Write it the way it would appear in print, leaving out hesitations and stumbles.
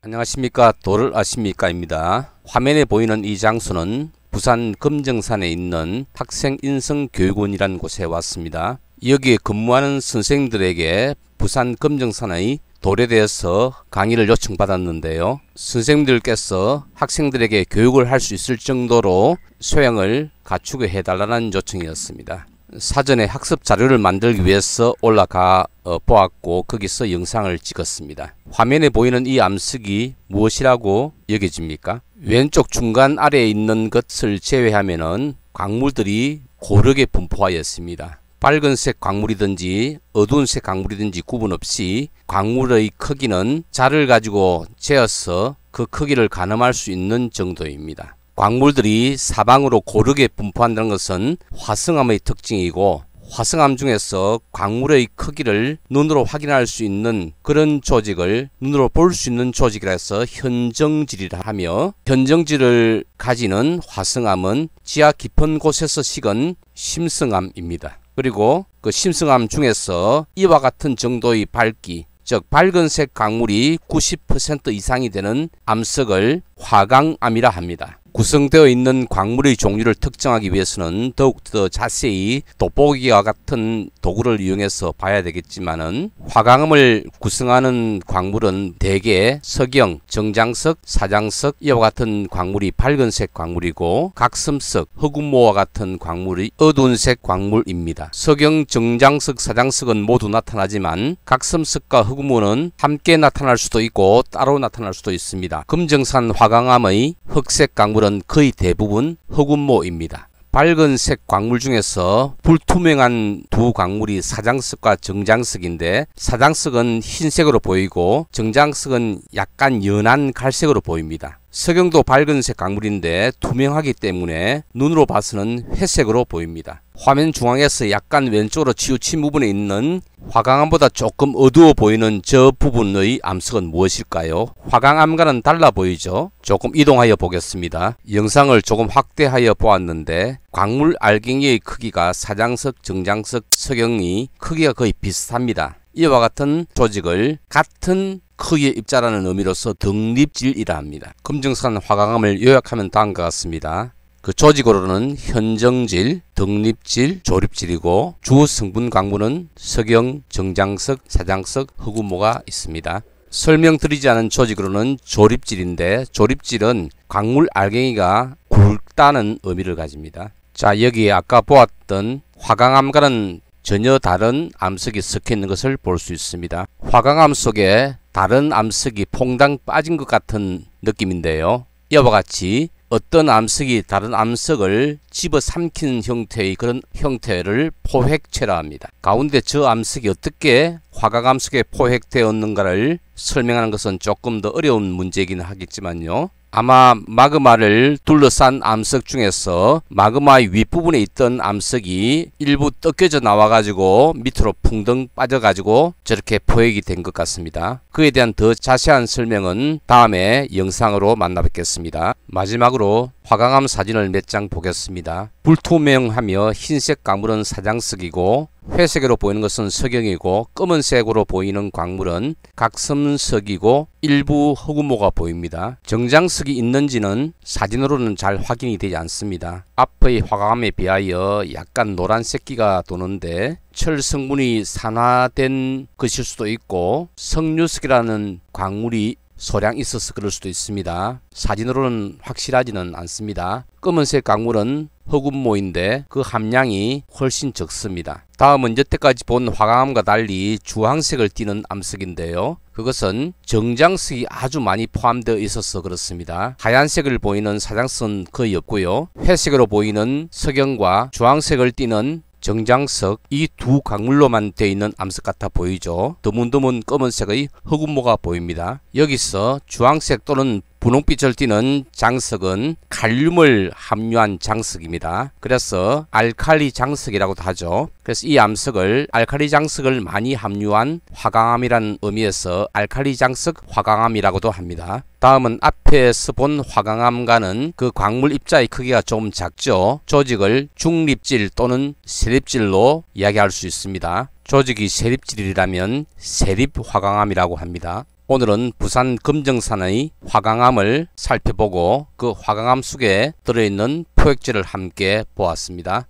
안녕하십니까. 도를 아십니까입니다. 화면에 보이는 이 장소는 부산 금정산에 있는 학생인성교육원이라는 곳에 왔습니다. 여기에 근무하는 선생님들에게 부산 금정산의 돌에 대해서 강의를 요청받았는데요. 선생님들께서 학생들에게 교육을 할 수 있을 정도로 소양을 갖추게 해달라는 요청이었습니다. 사전에 학습 자료를 만들기 위해서 올라가 보았고 거기서 영상을 찍었습니다. 화면에 보이는 이 암석이 무엇이라고 여겨집니까? 왼쪽 중간 아래에 있는 것을 제외하면은 광물들이 고르게 분포하였습니다. 빨간색 광물이든지 어두운 색 광물이든지 구분 없이 광물의 크기는 자를 가지고 재어서 그 크기를 가늠할 수 있는 정도입니다. 광물들이 사방으로 고르게 분포한다는 것은 화성암의 특징이고, 화성암 중에서 광물의 크기를 눈으로 확인할 수 있는 그런 조직을 눈으로 볼 수 있는 조직이라서 현정질이라 하며, 현정질을 가지는 화성암은 지하 깊은 곳에서 식은 심성암입니다. 그리고 그 심성암 중에서 이와 같은 정도의 밝기, 즉 밝은색 광물이 90% 이상이 되는 암석을 화강암이라 합니다. 구성되어 있는 광물의 종류를 특정하기 위해서는 더욱더 자세히 돋보기와 같은 도구를 이용해서 봐야 되겠지만은, 화강암을 구성하는 광물은 대개 석영, 정장석, 사장석 이와 같은 광물이 밝은색 광물이고, 각섬석, 흑운모와 같은 광물이 어두운색 광물입니다. 석영, 정장석, 사장석은 모두 나타나지만 각섬석과 흑운모는 함께 나타날 수도 있고 따로 나타날 수도 있습니다. 금정산 화강암의 흑색 광물은 거의 대부분 흑운모입니다. 밝은색 광물 중에서 불투명한 두 광물이 사장석과 정장석인데, 사장석은 흰색으로 보이고 정장석은 약간 연한 갈색으로 보입니다. 석영도 밝은색 광물인데 투명하기 때문에 눈으로 봐서는 회색으로 보입니다. 화면 중앙에서 약간 왼쪽으로 치우친 부분에 있는 화강암보다 조금 어두워 보이는 저 부분의 암석은 무엇일까요? 화강암과는 달라 보이죠? 조금 이동하여 보겠습니다. 영상을 조금 확대하여 보았는데 광물 알갱이의 크기가 사장석, 정장석, 석영이 크기가 거의 비슷합니다. 이와 같은 조직을 같은 크기의 입자라는 의미로서 등립질이라 합니다. 금정산 화강암을 요약하면 다음과 같습니다. 그 조직으로는 현정질, 등립질, 조립질이고, 주 성분 광물은 석영, 정장석, 사장석, 흑운모가 있습니다. 설명드리지 않은 조직으로는 조립질인데, 조립질은 광물 알갱이가 굵다는 의미를 가집니다. 자, 여기에 아까 보았던 화강암과는 전혀 다른 암석이 섞여 있는 것을 볼 수 있습니다. 화강암 속에 다른 암석이 퐁당 빠진 것 같은 느낌인데요. 이와 같이 어떤 암석이 다른 암석을 집어삼키는 형태의 그런 형태를 포획체라 합니다. 가운데 저 암석이 어떻게 화강암 속에 포획되었는가를 설명하는 것은 조금 더 어려운 문제이긴 하겠지만요. 아마 마그마를 둘러싼 암석 중에서 마그마의 윗부분에 있던 암석이 일부 뜯겨져 나와가지고 밑으로 풍덩 빠져가지고 저렇게 포획이 된 것 같습니다. 그에 대한 더 자세한 설명은 다음에 영상으로 만나뵙겠습니다. 마지막으로 화강암 사진을 몇 장 보겠습니다. 불투명하며 흰색 광물은 사장석이고, 회색으로 보이는 것은 석영이고, 검은색으로 보이는 광물은 각섬석이고 일부 흑운모가 보입니다. 정장석이 있는지는 사진으로는 잘 확인이 되지 않습니다. 앞의 화강암에 비하여 약간 노란색기가 도는데 철 성분이 산화된 것일 수도 있고, 석류석이라는 광물이 소량 있어서 그럴 수도 있습니다. 사진으로는 확실하지는 않습니다. 검은색 광물은 흑운모인데 그 함량이 훨씬 적습니다. 다음은 여태까지 본 화강암과 달리 주황색을 띠는 암석인데요. 그것은 정장석이 아주 많이 포함되어 있어서 그렇습니다. 하얀색을 보이는 사장석은 거의 없고요. 회색으로 보이는 석영과 주황색을 띠는 정장석, 이 두 광물로만 되어 있는 암석 같아 보이죠. 드문드문 검은색의 흑운모가 보입니다. 여기서 주황색 또는 분홍빛을 띠는 장석은 칼륨을 함유한 장석입니다. 그래서 알칼리 장석이라고도 하죠. 그래서 이 암석을 알칼리 장석을 많이 함유한 화강암이라는 의미에서 알칼리 장석 화강암이라고도 합니다. 다음은 앞에서 본 화강암과는 그 광물 입자의 크기가 좀 작죠. 조직을 중립질 또는 세립질로 이야기할 수 있습니다. 조직이 세립질이라면 세립 화강암이라고 합니다. 오늘은 부산 금정산의 화강암을 살펴보고 그 화강암 속에 들어있는 포획지를 함께 보았습니다.